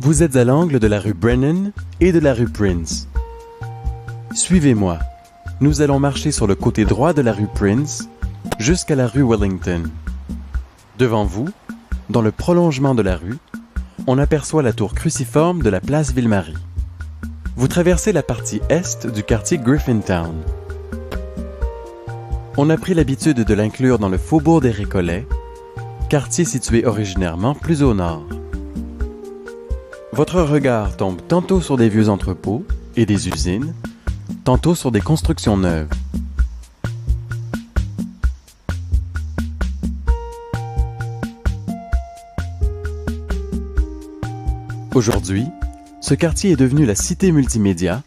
Vous êtes à l'angle de la rue Brennan et de la rue Prince. Suivez-moi. Nous allons marcher sur le côté droit de la rue Prince jusqu'à la rue Wellington. Devant vous, dans le prolongement de la rue, on aperçoit la tour cruciforme de la place Ville-Marie. Vous traversez la partie est du quartier Griffintown. On a pris l'habitude de l'inclure dans le faubourg des Récollets, quartier situé originairement plus au nord. Votre regard tombe tantôt sur des vieux entrepôts et des usines, tantôt sur des constructions neuves. Aujourd'hui, ce quartier est devenu la Cité Multimédia,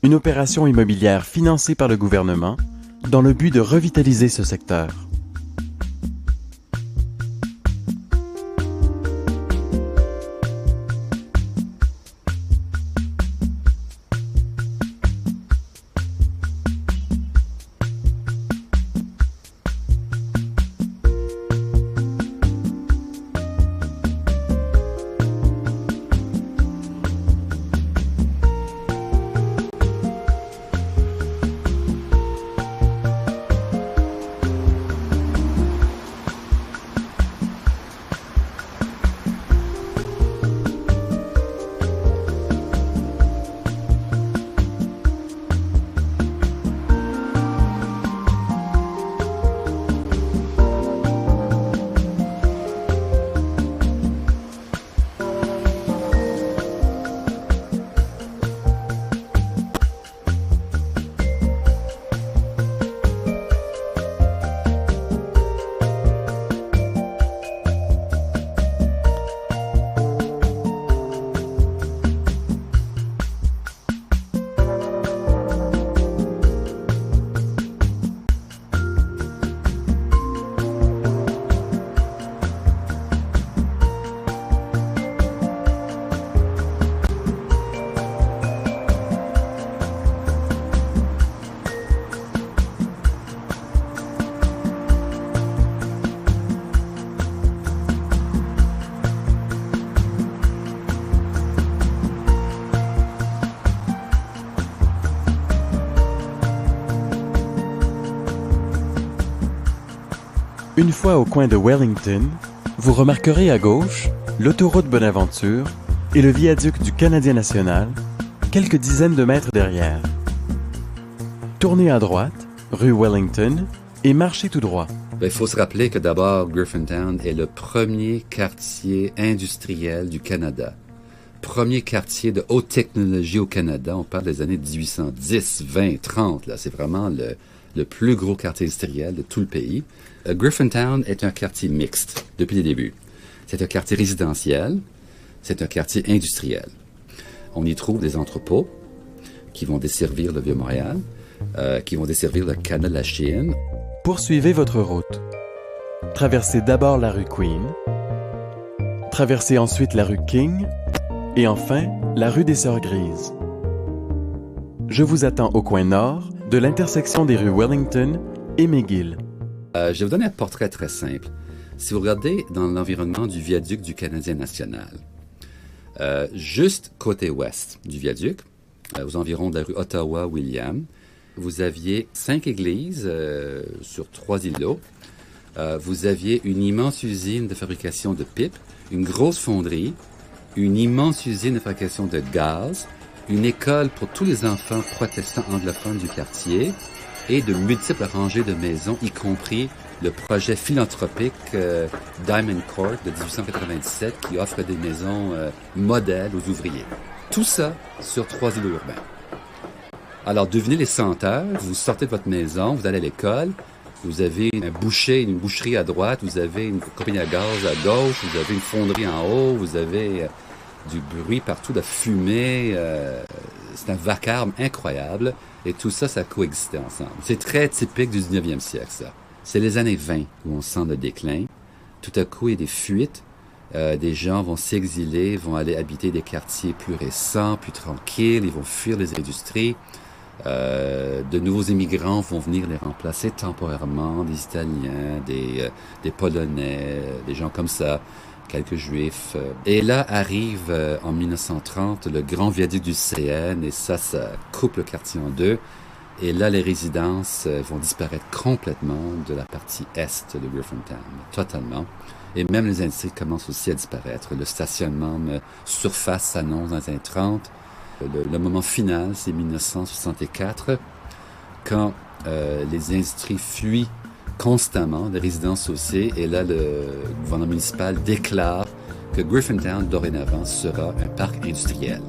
une opération immobilière financée par le gouvernement dans le but de revitaliser ce secteur. Une fois au coin de Wellington, vous remarquerez à gauche l'autoroute Bonaventure et le viaduc du Canadien national, quelques dizaines de mètres derrière. Tournez à droite, rue Wellington, et marchez tout droit. Il faut se rappeler que d'abord, Griffintown est le premier quartier industriel du Canada. Premier quartier de haute technologie au Canada. On parle des années 1810, 20, 30. Là, c'est vraiment le plus gros quartier industriel de tout le pays. Griffintown est un quartier mixte depuis le début. C'est un quartier résidentiel, c'est un quartier industriel. On y trouve des entrepôts qui vont desservir le Vieux-Montréal, qui vont desservir le canal de la Chine. Poursuivez votre route. Traversez d'abord la rue Queen, traversez ensuite la rue King et enfin la rue des Sœurs Grises. Je vous attends au coin nord de l'intersection des rues Wellington et McGill. Je vais vous donner un portrait très simple. Si vous regardez dans l'environnement du viaduc du Canadien national, juste côté ouest du viaduc, aux environs de la rue Ottawa-William, vous aviez 5 églises sur 3 îlots. Vous aviez une immense usine de fabrication de pipes, une grosse fonderie, une immense usine de fabrication de gaz, une école pour tous les enfants protestants anglophones du quartier et de multiples rangées de maisons, y compris le projet philanthropique Diamond Court de 1897 qui offre des maisons modèles aux ouvriers. Tout ça sur 3 îlots urbains. Alors, devinez les senteurs, vous sortez de votre maison, vous allez à l'école, vous avez un boucher, une boucherie à droite, vous avez une compagnie à gaz à gauche, vous avez une fonderie en haut, vous avez du bruit partout, de fumée. C'est un vacarme incroyable. Et tout ça, ça coexistait ensemble. C'est très typique du 19e siècle, ça. C'est les années 20 où on sent le déclin. Tout à coup, il y a des fuites. Des gens vont s'exiler, vont aller habiter des quartiers plus récents, plus tranquilles. Ils vont fuir les industries. De nouveaux immigrants vont venir les remplacer temporairement. Des Italiens, des Polonais, des gens comme ça, quelques juifs. Et là arrive en 1930 le grand viaduc du CN et ça coupe le quartier en deux. Et là, les résidences vont disparaître complètement de la partie est de Griffintown, totalement. Et même les industries commencent aussi à disparaître. Le stationnement surface s'annonce dans les années 30. Le moment final, c'est 1964, quand les industries fuient constamment, les résidences aussi. Et là, le gouvernement municipal déclare que Griffintown, dorénavant, sera un parc industriel.